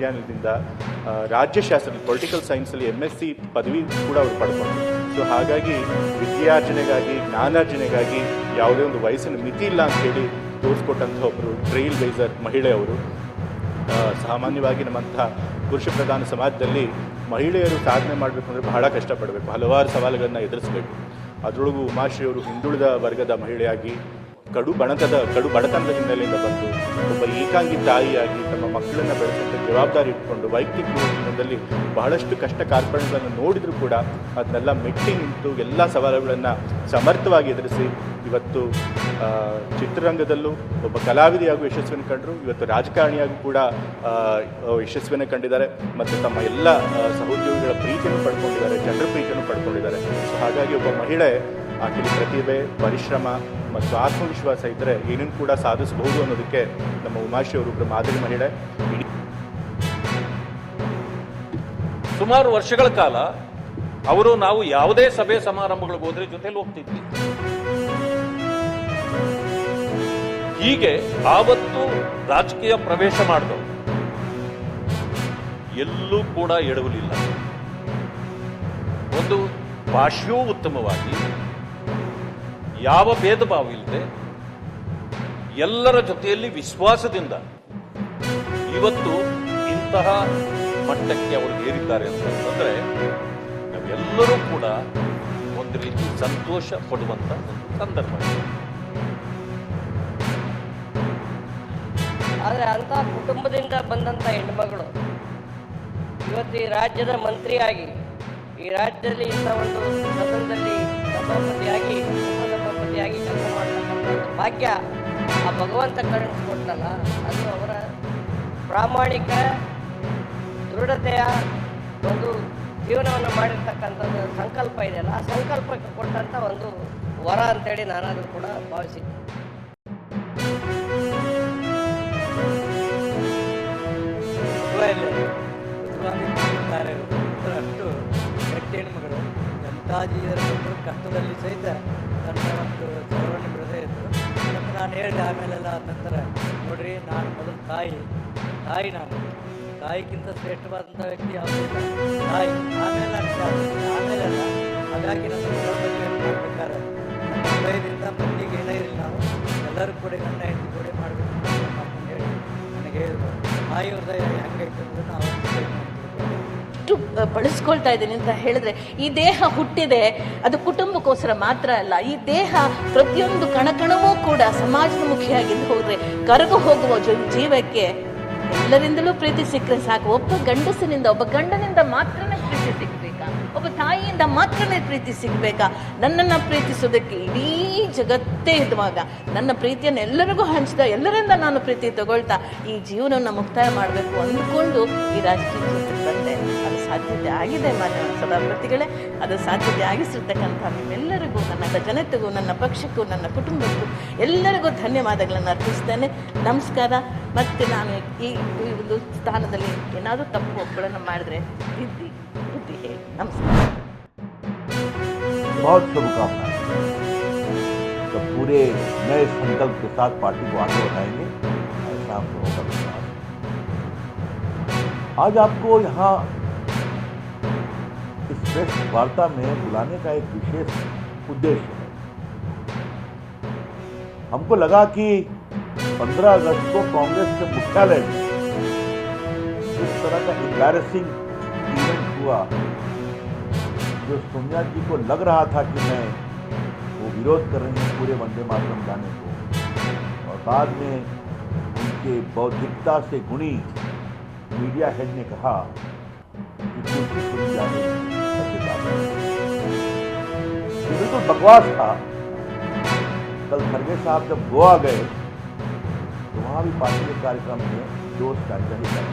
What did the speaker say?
ವಿಜ್ಞಾನದಿಂದ ರಾಜ್ಯಶಾಸ್ತ್ರ political ಸೈನ್ಸಲ್ಲಿ MSc ಪದವಿ ಕೂಡ ಅವರು ಪಡ್ಕೊಂಡ್ರು. ಸೊ ಹಾಗಾಗಿ ವಿದ್ಯಾರ್ಜನೆಗಾಗಿ ಜ್ಞಾನಾರ್ಜನೆಗಾಗಿ ಯಾವುದೇ ಒಂದು ವಯಸ್ಸಿನ ಮಿತಿ ಇಲ್ಲ ಅಂಥೇಳಿ ತೋರಿಸ್ಕೊಟ್ಟಂಥ ಒಬ್ಬರು ಟ್ರೈಲ್ ಬ್ಲೇಸರ್ ಮಹಿಳೆಯವರು. ಸಾಮಾನ್ಯವಾಗಿ ನಮ್ಮಂತಹ ಪುರುಷ ಪ್ರಧಾನ ಸಮಾಜದಲ್ಲಿ ಮಹಿಳೆಯರು ಸಾಧನೆ ಮಾಡಬೇಕು ಅಂದರೆ ಬಹಳ ಕಷ್ಟಪಡಬೇಕು, ಹಲವಾರು ಸವಾಲುಗಳನ್ನು ಎದುರಿಸಬೇಕು. ಅದರೊಳಗೂ ಉಮಾಶ್ರೀ ಅವರು ಹಿಂದುಳಿದ ವರ್ಗದ ಮಹಿಳೆಯಾಗಿ ಕಡು ಬಡತನದ ಹಿನ್ನೆಲೆಯಿಂದ ಬಂದು ಒಬ್ಬ ಏಕಾಂಗಿ ತಾಯಿಯಾಗಿ ತಮ್ಮ ಮಕ್ಕಳನ್ನು ಬೆಳೆಸುವಂಥ ಜವಾಬ್ದಾರಿ ಇಟ್ಕೊಂಡು ವೈಯಕ್ತಿಕ ಜೀವನದಲ್ಲಿ ಬಹಳಷ್ಟು ಕಷ್ಟ ಕಾರ್ಪಣ್ಯಗಳನ್ನು ನೋಡಿದರೂ ಕೂಡ ಅದನ್ನೆಲ್ಲ ಮೆಟ್ಟಿ ನಿಂತು ಎಲ್ಲ ಸವಾಲುಗಳನ್ನು ಸಮರ್ಥವಾಗಿ ಎದುರಿಸಿ ಇವತ್ತು ಚಿತ್ರರಂಗದಲ್ಲೂ ಒಬ್ಬ ಕಲಾವಿದೆಯಾಗೂ ಯಶಸ್ವಿಯನ್ನು ಕಂಡರು. ಇವತ್ತು ರಾಜಕಾರಣಿಯಾಗೂ ಕೂಡ ಯಶಸ್ವಿಯನ್ನು ಕಂಡಿದ್ದಾರೆ ಮತ್ತು ತಮ್ಮ ಎಲ್ಲ ಸಹೋದ್ಯೋಗಿಗಳ ಪ್ರೀತಿಯನ್ನು ಪಡ್ಕೊಂಡಿದ್ದಾರೆ, ಜನರ ಪ್ರೀತಿಯನ್ನು ಪಡ್ಕೊಂಡಿದ್ದಾರೆ. ಸೊ ಹಾಗಾಗಿ ಒಬ್ಬ ಮಹಿಳೆ ಆಕೆಯಲ್ಲಿ ಪ್ರತಿಭೆ, ಪರಿಶ್ರಮ ಮತ್ತು ಆತ್ಮವಿಶ್ವಾಸ ಇದ್ದರೆ ಏನನ್ನು ಕೂಡ ಸಾಧಿಸಬಹುದು ಅನ್ನೋದಕ್ಕೆ ನಮ್ಮ ಉಮಾಶ್ರೀ ಅವರೊಬ್ಬರು ಮಾದರಿ ಮಹಿಳೆ. ಸುಮಾರು ವರ್ಷಗಳ ಕಾಲ ಅವರು ನಾವು ಯಾವುದೇ ಸಭೆ ಸಮಾರಂಭಗಳಿಗೆ ಹೋದ್ರೆ ಜೊತೆಲಿ ಹೋಗ್ತಿದ್ವಿ. ಹೀಗೆ ಆವತ್ತು ರಾಜಕೀಯ ಪ್ರವೇಶ ಮಾಡಿದವರು ಎಲ್ಲೂ ಕೂಡ ಎಡವಲಿಲ್ಲ. ಒಂದು ಭಾಷೆಯೂ ಉತ್ತಮವಾಗಿ, ಯಾವ ಭೇದ ಭಾವ ಇಲ್ಲದೆ ಎಲ್ಲರ ಜೊತೆಯಲ್ಲಿ ವಿಶ್ವಾಸದಿಂದ ಇವತ್ತು ಇಂತಹ ಮಟ್ಟಕ್ಕೆ ಅವರು ಏರಿದ್ದಾರೆ ಅಂತಂದ್ರೆ ನಾವೆಲ್ಲರೂ ಕೂಡ ಒಂದು ರೀತಿ ಸಂತೋಷ ಪಡುವಂತ ಒಂದು ಸಂದರ್ಭ. ಆದರೆ ಅಂಥ ಕುಟುಂಬದಿಂದ ಬಂದಂಥ ಹೆಣ್ಮಗಳು ಇವತ್ತು ಈ ರಾಜ್ಯದ ಮಂತ್ರಿಯಾಗಿ, ಈ ರಾಜ್ಯದಲ್ಲಿ ಇಂಥ ಒಂದು ಸದನದಲ್ಲಿ ಸಭಾಪತಿಯಾಗಿ ಉಪಸಭಾಪತಿಯಾಗಿ ಕೆಲಸ ಮಾಡತಕ್ಕಂಥ ಭಾಗ್ಯ ಆ ಭಗವಂತ ಕರುಣಿಸ್ಕೊಟ್ಟಲ್ಲ, ಅದು ಅವರ ಪ್ರಾಮಾಣಿಕ ದೃಢತೆಯ ಒಂದು ಜೀವನವನ್ನು ಮಾಡಿರ್ತಕ್ಕಂಥದ್ದು ಸಂಕಲ್ಪ ಇದೆಯಲ್ಲ, ಆ ಸಂಕಲ್ಪಕ್ಕೆ ಕೊಟ್ಟಂಥ ಒಂದು ವರ ಅಂತೇಳಿ ನಾನಾದರೂ ಕೂಡ ಭಾವಿಸಿದ್ದೆ. ಅಷ್ಟು ಗಟ್ಟಿ ಹೆಣ್ಮಗಳು ಜನತಾಜಿಯರ ಕಷ್ಟದಲ್ಲಿ ಸಹಿತ ನನ್ನ ಒಂದು ಚಳವಳಿ ಬಿಡದೇ ಇದ್ದರು. ಮತ್ತು ನಾನು ಹೇಳಿದೆ ಆಮೇಲೆಲ್ಲ ನಂತರ, ನೋಡ್ರಿ, ನಾನು ಮೊದಲು ತಾಯಿ ನಾನು ತಾಯಿಗಿಂತ ಶ್ರೇಷ್ಠವಾದಂಥ ವ್ಯಕ್ತಿ ಯಾವುದಿಲ್ಲ, ತಾಯಿ ಆಮೇಲೆಲ್ಲ. ಹಾಗಾಗಿ ನನ್ನ ಮದುವೆ ಮಾಡಬೇಕಾದ್ರೆ ನನ್ನ ಹೃದಯದಿಂದ ಮಂದಿಗೆ ಏನಿರಲಿ, ನಾವು ಎಲ್ಲರೂ ಕೂಡ ಗಂಡ ಹೆಂಡತಿ ಕೂಡ ಮಾಡಬೇಕು ಅಂತ ಹೇಳಿ ನನಗೆ ಹೇಳಿದ್ರು. ತಾಯಿ ಹೃದಯ ಹೆಂಗೈತೆ ಅನ್ನೋದನ್ನು ನಾವು ಬಳಸ್ಕೊಳ್ತಾ ಇದ್ದೀನಿ ಅಂತ ಹೇಳಿದ್ರೆ, ಈ ದೇಹ ಹುಟ್ಟಿದೆ ಅದು ಕುಟುಂಬಕ್ಕೋಸ್ಕರ ಮಾತ್ರ ಅಲ್ಲ. ಈ ದೇಹ ಪ್ರತಿಯೊಂದು ಕಣಕಣವೂ ಕೂಡ ಸಮಾಜಮುಖಿಯಾಗಿದ್ದು ಹೋದ್ರೆ ಕರಗು ಹೋಗುವ ಜೀವಕ್ಕೆ ಎಲ್ಲರಿಂದಲೂ ಪ್ರೀತಿ ಸಿಕ್ಕರೆ ಸಾಕು. ಒಬ್ಬ ಗಂಡಸಿನಿಂದ, ಒಬ್ಬ ಗಂಡನಿಂದ ಮಾತ್ರನೇ ಪ್ರೀತಿ ಸಿಗ್ಬೇಕಾ? ಒಬ್ಬ ತಾಯಿಯಿಂದ ಮಾತ್ರನೇ ಪ್ರೀತಿ ಸಿಗ್ಬೇಕಾ? ನನ್ನನ್ನು ಪ್ರೀತಿಸೋದಕ್ಕೆ ಇಡೀ ಜಗತ್ತೇ ಇರುವಾಗ ನನ್ನ ಪ್ರೀತಿಯನ್ನು ಎಲ್ಲರಿಗೂ ಹಂಚಿದ, ಎಲ್ಲರಿಂದ ನಾನು ಪ್ರೀತಿ ತಗೊಳ್ತಾ ಈ ಜೀವನವನ್ನು ಮುಕ್ತಾಯ ಮಾಡಬೇಕು ಅಂದ್ಕೊಂಡು ಈ ರಾಜಕೀಯ ಕ್ಷೇತ್ರಕ್ಕೆ ಬಂದೆ. ಅದು ಸಾಧ್ಯತೆ ಆಗಿದೆ ಮಾನ್ಯ ಸಭಾಪತಿಗಳೇ. ಅದು ಸಾಧ್ಯತೆ ಆಗಿಸಿರ್ತಕ್ಕಂಥ ನಿಮ್ಮೆಲ್ಲರಿಗೂ, ನನ್ನ ಜನತೆಗೂ, ನನ್ನ ಪಕ್ಷಕ್ಕೂ, ನನ್ನ ಕುಟುಂಬಕ್ಕೂ ಎಲ್ಲರಿಗೂ ಧನ್ಯವಾದಗಳನ್ನು ಅರ್ಪಿಸ್ತೇನೆ. ನಮಸ್ಕಾರ. ಮತ್ತು ನಾನು ಈ ಒಂದು ಸ್ಥಾನದಲ್ಲಿ ಏನಾದರೂ ತಪ್ಪು ಒಬ್ಬಳನ್ನು ಮಾಡಿದ್ರೆ ಬುದ್ಧಿ ಹೇಳಿ. ನಮಸ್ಕಾರ. बहुत शुभकामनाएं। तो पूरे नए संकल्प के साथ पार्टी को आगे बढ़ाएंगे, ऐसा हम लोगों का विश्वास है। आज आपको यहाँ इस प्रेस वार्ता में बुलाने का एक विशेष उद्देश्य है। हमको लगा कि 15 अगस्त को कांग्रेस के मुख्यालय में इस तरह का एम्बैरेसिंग इवेंट हुआ, जो सोनिया जी को लग रहा था कि मैं वो विरोध कर रही हैं पूरे वंदे मातरम गाने को, और बाद में उनके बौद्धिकता से गुणी मीडिया हेड ने कहा कि कुर्सी सुनी जा रही है। ये बिल्कुल बकवास था। कल खरगे साहब जब गोवा गए तो वहाँ भी पार्टी के कार्यक्रम में जोश का जारी किया।